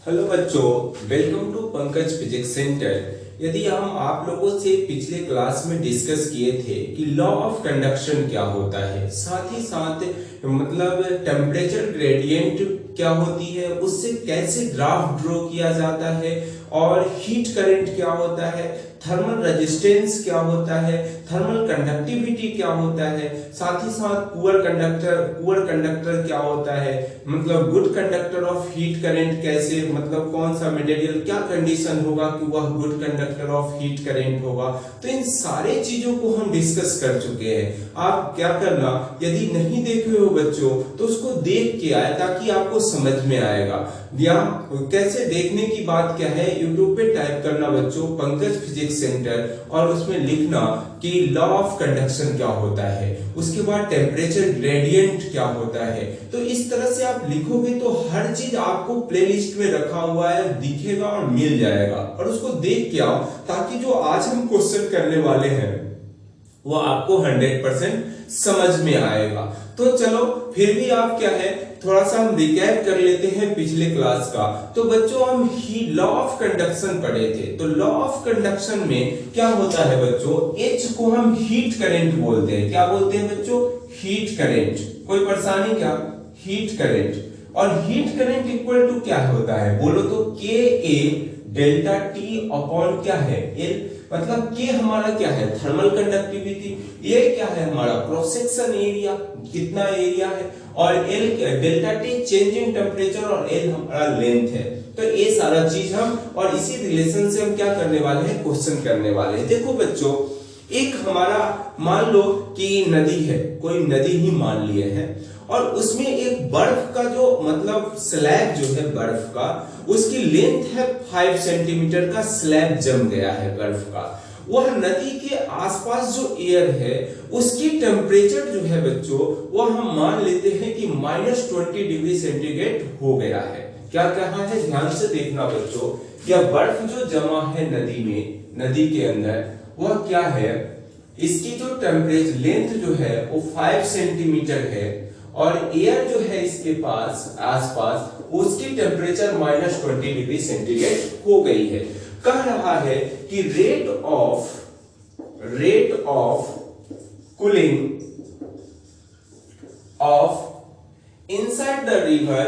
Hello बच्चों, welcome to Pankaj physics centre. यदि हम आप लोगों से पिछले क्लास में डिस्कस किए थे कि लॉ ऑफ कंडक्शन क्या होता है, साथ ही साथ मतलब टेम्परेचर ग्रेडियंट क्या होती है, उससे कैसे ग्राफ ड्रॉ किया जाता है, और हीट करंट क्या होता है, थर्मल रेजिस्टेंस क्या होता है, थर्मल कंडक्टिविटी क्या होता है, साथ ही साथ पुअर कंडक्टर क्या होता है, मतलब good conductor of heat current कैसे, मतलब कौन सा मटेरियल, क्या कंडीशन होगा कि वह good conductor of heat current होगा। तो इन सारे चीजों को हम डिस्कस कर चुके हैं। आप क्या करना, यदि नहीं देखे हो बच्चों तो उसको देख के आए ताकि आपको समझ में आएगा। या कैसे देखने की बात क्या है, यूट्यूब पे टाइप करना बच्चों पंकज फिजिक्स सेंटर और उसमें लिखना कि लॉ ऑफ कंडक्शन क्या होता है, उसके बाद टेम्परेचर ग्रेडियंट क्या होता है। तो इस तरह से आप लिखोगे तो हर चीज आपको प्लेलिस्ट में रखा हुआ है, दिखेगा और मिल जाएगा, और उसको देख के आओ ताकि जो आज हम क्वेश्चन करने वाले हैं वो आपको 100% समझ में आएगा। तो चलो फिर भी आप क्या है, थोड़ा सा हम रिकैप कर लेते हैं पिछले क्लास का। तो बच्चों हम ही लॉ ऑफ कंडक्शन पढ़े थे। तो लॉ ऑफ कंडक्शन में क्या होता है बच्चों, H को हम हीट करंट बोलते हैं। क्या बोलते हैं बच्चों? Heat current. कोई परेशानी क्या? Heat current. और हीट करंट इक्वल टू क्या होता है बोलो तो, के ए डेल्टा टी अपॉन क्या है, एल। मतलब के हमारा क्या है, थर्मल कंडक्टिविटी। ये क्या है हमारा क्रॉस सेक्शन एरिया, कितना एरिया है, और L delta T change in temperature, और एल हमारा लेंथ है। तो ये सारा चीज हम, और इसी रिलेशन से हम क्या करने वाले हैं, क्वेश्चन करने वाले हैं। देखो बच्चों, एक हमारा मान लो कि नदी है, कोई नदी ही मान लिए हैं, और उसमें एक बर्फ का जो मतलब स्लैब जो है बर्फ का, उसकी लेंथ है 5 सेंटीमीटर का स्लैब जम गया है बर्फ का। वह नदी के आसपास जो एयर है उसकी टेम्परेचर जो है बच्चों, वह हम मान लेते हैं कि -20 डिग्री सेंटीग्रेड हो गया है। क्या कहा है, ध्यान से देखना बच्चों। यह बर्फ जो जमा है नदी में, नदी के अंदर, वह क्या है, इसकी जो टेम्परेचर लेंथ जो है वो 5 सेंटीमीटर है, और एयर जो है इसके पास आसपास उसकी टेम्परेचर -20 डिग्री सेंटीग्रेड हो गई है। कह रहा है कि rate of cooling of inside the river,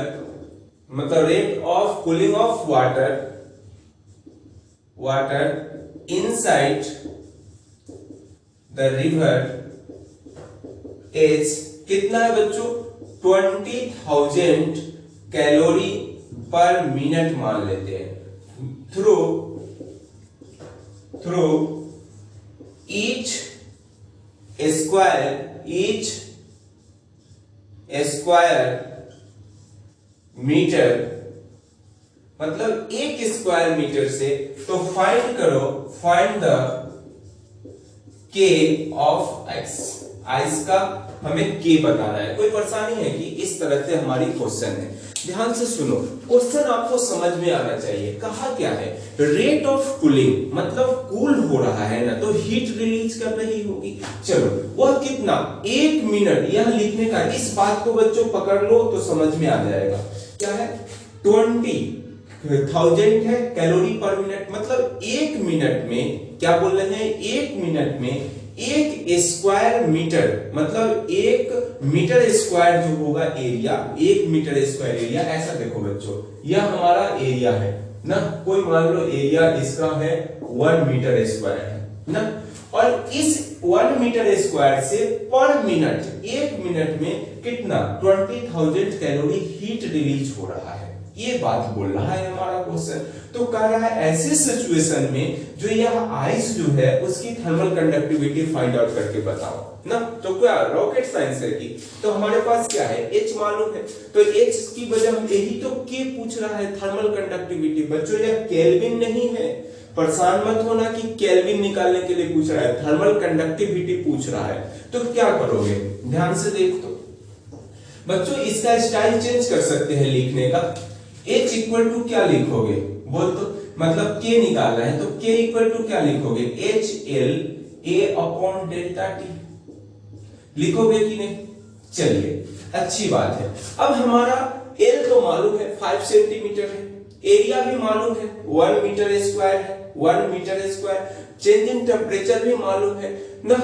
मतलब rate of cooling of water inside the river is कितना है बच्चों, 20,000 कैलोरी पर मिनट मान लेते हैं। थ्रू ईच स्क्वायर मीटर, मतलब एक स्क्वायर मीटर से। तो फाइंड करो, फाइंड द के ऑफ एक्स। आइस का हमें के बताना है। कोई परेशानी है कि इस तरह से हमारी क्वेश्चन है। ध्यान से सुनो, क्वेश्चन आपको समझ में आना चाहिए। कहा क्या है, रेट ऑफ कूलिंग, मतलब कूल हो रहा है ना, तो हीट रिलीज कर रही होगी। चलो वह कितना, 1 मिनट, यह लिखने का, इस बात को बच्चों पकड़ लो तो समझ में आ जाएगा। क्या है, 20,000 है कैलोरी पर मिनट, मतलब 1 मिनट में, क्या बोल रहे हैं, 1 मिनट में 1 स्क्वायर मीटर, मतलब 1 मीटर स्क्वायर जो होगा एरिया, 1 मीटर स्क्वायर एरिया। ऐसा देखो बच्चों, यह हमारा एरिया है ना, कोई मान लो एरिया इसका है 1 मीटर स्क्वायर है ना, और इस 1 मीटर स्क्वायर से पर मिनट, 1 मिनट में कितना, 20,000 कैलोरी हीट रिलीज हो रहा है। ये बात बोल रहा है हमारा क्वेश्चन। तो कह रहा है ऐसे सिचुएशन में जो यह आइस जो है उसकी थर्मल कंडक्टिविटी फाइंड आउट करके बताओ ना। तो क्या रॉकेट साइंस है की, तो हमारे पास क्या है, H मालूम है, तो H की वजह यही तो K पूछ रहा है, थर्मल कंडक्टिविटी। बच्चों यह केल्विन नहीं है, परेशान मत होना कि केल्विन निकालने के लिए पूछ रहा है, थर्मल कंडक्टिविटी पूछ रहा है। तो क्या करोगे, ध्यान से देख। तो बच्चों इसका स्टाइल चेंज कर सकते हैं लिखने का। H इक्वल टू क्या लिखोगे बोल तो, मतलब K निकालना है तो K इक्वल टू क्या लिखोगे, HL A upon delta T लिखोगे कि नहीं। चलिए अच्छी बात है। अब हमारा L तो मालूम है 5 सेंटीमीटर है, एरिया भी मालूम है 1 मीटर स्क्वायर है, 1 metre square. Change in temperature भी मालूम है ना,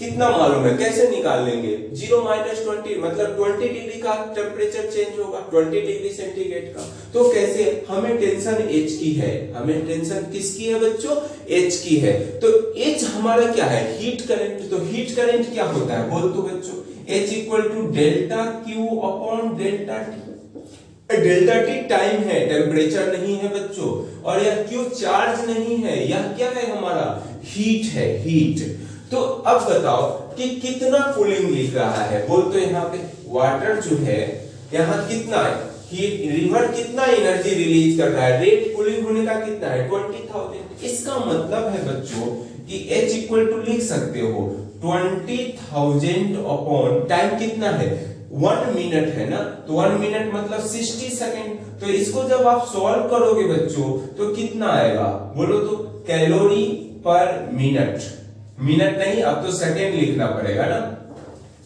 कितना मालूम है, कैसे निकाल लेंगे, 0 माइनस 20 मतलब 20 डिग्री का टेम्परेचर चेंज होगा, 20 डिग्री सेंटीग्रेड का। तो कैसे, हमें टेंशन एच की है, हमें टेंशन किसकी है बच्चों, एच की है। तो एच हमारा क्या है, हीट करंट। तो हीट करंट क्या होता है बोल तो बच्चों, H equal to delta Q upon delta T. Delta T time है, टेम्परेचर नहीं है बच्चों, और यह क्यू चार्ज नहीं है, यह क्या है हमारा, हीट है, हीट। तो अब बताओ कि कितना कूलिंग लिख रहा है बोल तो, यहाँ पे वाटर जो है यहाँ कितना है, हीट रिवर कितना एनर्जी रिलीज कर रहा है, रेट कूलिंग होने का कितना है 20,000। इसका मतलब है बच्चों कि H इक्वल टू लिख सकते हो 20,000 अपॉन टाइम कितना है 1 मिनट है ना, तो 1 मिनट मतलब 60 सेकेंड। तो इसको जब आप सॉल्व करोगे बच्चों तो कितना आएगा बोलो तो, कैलोरी पर मिनट, मिनट नहीं अब तो सेकेंड लिखना पड़ेगा ना।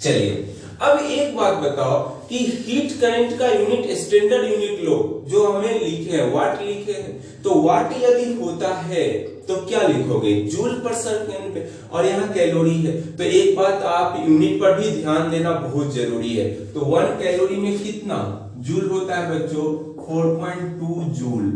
चलिए अब एक बात बताओ कि हीट करंट का यूनिट, स्टैंडर्ड यूनिट लो जो हमें लिखे हैं, वाट लिखे हैं। तो वाट यदि होता है तो क्या लिखोगे, जूल पर सेकंड पे, और यहाँ कैलोरी है। तो एक बात आप यूनिट पर भी ध्यान देना बहुत जरूरी है। तो 1 कैलोरी में कितना जूल होता है बच्चों, 4.2 जूल।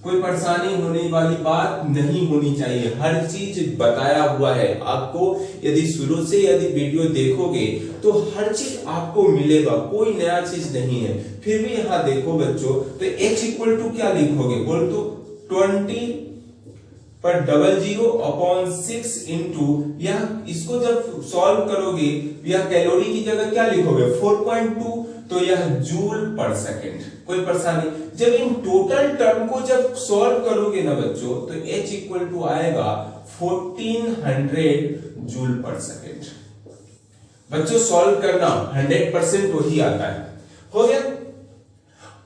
कोई परेशानी होने वाली बात नहीं होनी चाहिए, हर चीज बताया हुआ है आपको। यदि शुरू से यदि वीडियो देखोगे तो हर चीज आपको मिलेगा, कोई नया चीज नहीं है। फिर भी यहाँ देखो बच्चों, तो H इक्वल टू क्या लिखोगे बोल तो, 20 पर 00 अपॉन 6 इंटू, यह इसको जब सॉल्व करोगे यह कैलोरी की जगह क्या लिखोगे 4.2, तो यह जूल पर सेकंड। कोई परेशानी, जब इन टोटल टर्म को जब सॉल्व करोगे ना बच्चों तो H इक्वल टू आएगा 1400 जूल पर सेकंड। बच्चों सॉल्व करना 100% वही आता है, हो गया।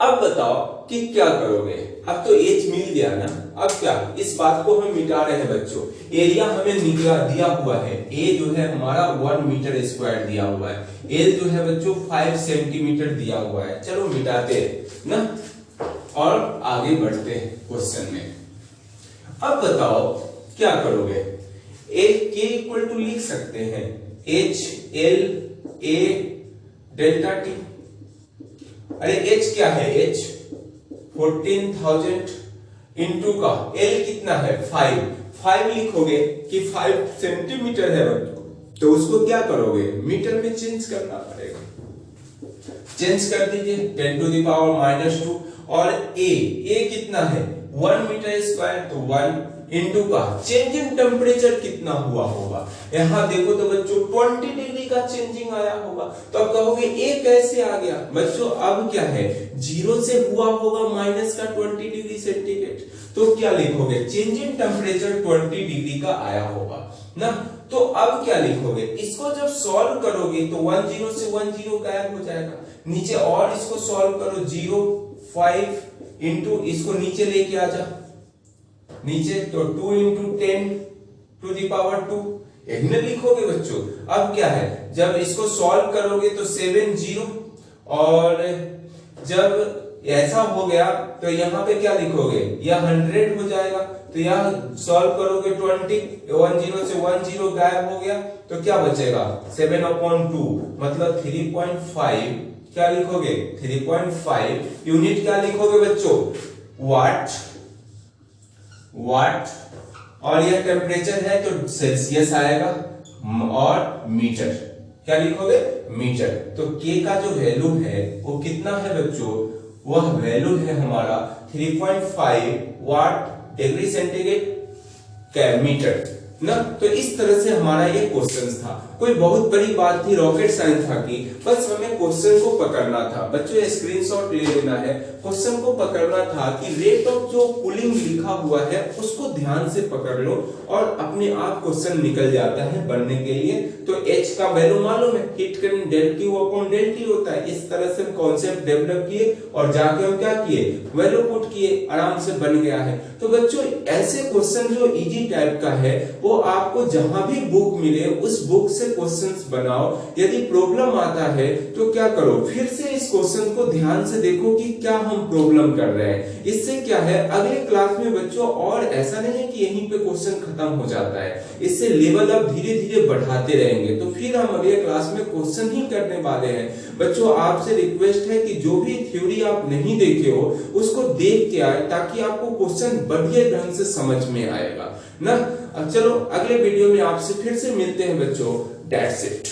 अब बताओ कि क्या करोगे, अब तो H मिल गया ना, अब क्या, इस बात को हम मिटा रहे हैं बच्चों। एरिया हमें दिया हुआ है, A जो है हमारा 1 मीटर स्क्वायर दिया हुआ है, L जो है बच्चों 5 सेंटीमीटर दिया हुआ है। चलो मिटाते हैं ना और आगे बढ़ते हैं क्वेश्चन में। अब बताओ क्या करोगे, K इक्वल टू लिख सकते हैं H L A delta T। अरे H क्या है, H 14,000 इंटू का L कितना है 5 लिखोगे कि 5 सेंटीमीटर है बच्चों, तो उसको क्या करोगे मीटर में चेंज करना पड़ेगा, चेंज कर दीजिए 10 टू द पावर -2। और A कितना है 1 मीटर स्क्वायर, तो 1 इंटू का चेंज इन टेम्परेचर कितना हुआ होगा, यहां देखो तो बच्चों 20 डिग्री का चेंजिंग आया होगा। तो अब कहोगे A कैसे आ गया बच्चों, अब क्या है 0 से हुआ होगा माइनस का 20 डिग्री सेंटीग्रेड, तो क्या लिखोगे चेंज इन टेम्परेचर 20 डिग्री का आया होगा ना। तो अब क्या लिखोगे, इसको जब सॉल्व करोगे तो 10 से 10 गायब हो जाएगा, नीचे और इसको सॉल्व करो 0 5 इंटू इसको नीचे लेके आ जा नीचे, तो 2 into 10 to the power 2 ignore लिखोगे बच्चों। अब क्या है, जब इसको सॉल्व करोगे तो 70, और जब ऐसा हो गया तो यहाँ पे क्या लिखोगे, यह 100 हो जाएगा। तो यह सॉल्व करोगे 20 10 से 10 गायब हो गया, तो क्या बचेगा 7/2 मतलब 3.5। क्या लिखोगे 3.5। यूनिट क्या लिखोगे बच्चों, वाट, और यह टेम्परेचर है तो सेल्सियस आएगा, और मीटर क्या लिखोगे मीटर। तो K का जो वैल्यू है वो कितना है बच्चों, वह वैल्यू है हमारा 3.5 वाट डिग्री सेंटीग्रेड मीटर ना। तो इस तरह से हमारा ये क्वेश्चन था, कोई बहुत बड़ी बात थी, रॉकेट साइंस था कि बस हमें क्वेश्चन को पकड़ना था। बच्चों स्क्रीनशॉट ले लेना है, क्वेश्चन को पकड़ना था कि रेट ऑफ जो कूलिंग लिखा हुआ है उसको ध्यान से पकड़ लो और अपने आप क्वेश्चन निकल जाता है बनने के लिए। तो H का वैल्यू मालूम है, heat current del Q upon del T होता है। इस तरह से हम कॉन्सेप्ट डेवलप किए और जाके हम क्या किए, वैल्यू पुट किए, आराम से बन गया है। तो बच्चों ऐसे क्वेश्चन जो इजी टाइप का है वो आपको जहां भी बुक मिले उस बुक से क्वेश्चंस बनाओ। यदि प्रॉब्लम आता है तो क्या करो, फिर से इस क्वेश्चन को ध्यान से देखो कि क्या हम प्रॉब्लम कर रहे हैं। इससे क्या है, अगले क्लास में बच्चों, और ऐसा नहीं है कि यहीं पे क्वेश्चन खत्म हो जाता है, इससे लेवल अप धीरे धीरे बढ़ाते रहेंगे, तो फिर हम अगले क्लास में क्वेश्चन ही करने वाले हैं। बच्चों आपसे रिक्वेस्ट है कि जो भी थ्योरी आप नहीं देखे हो उसको देख के आए, ताकि आपको क्वेश्चन बढ़िया ढंग से समझ में आएगा ना। चलो अगले वीडियो में आपसे फिर से मिलते हैं बच्चों। That's it.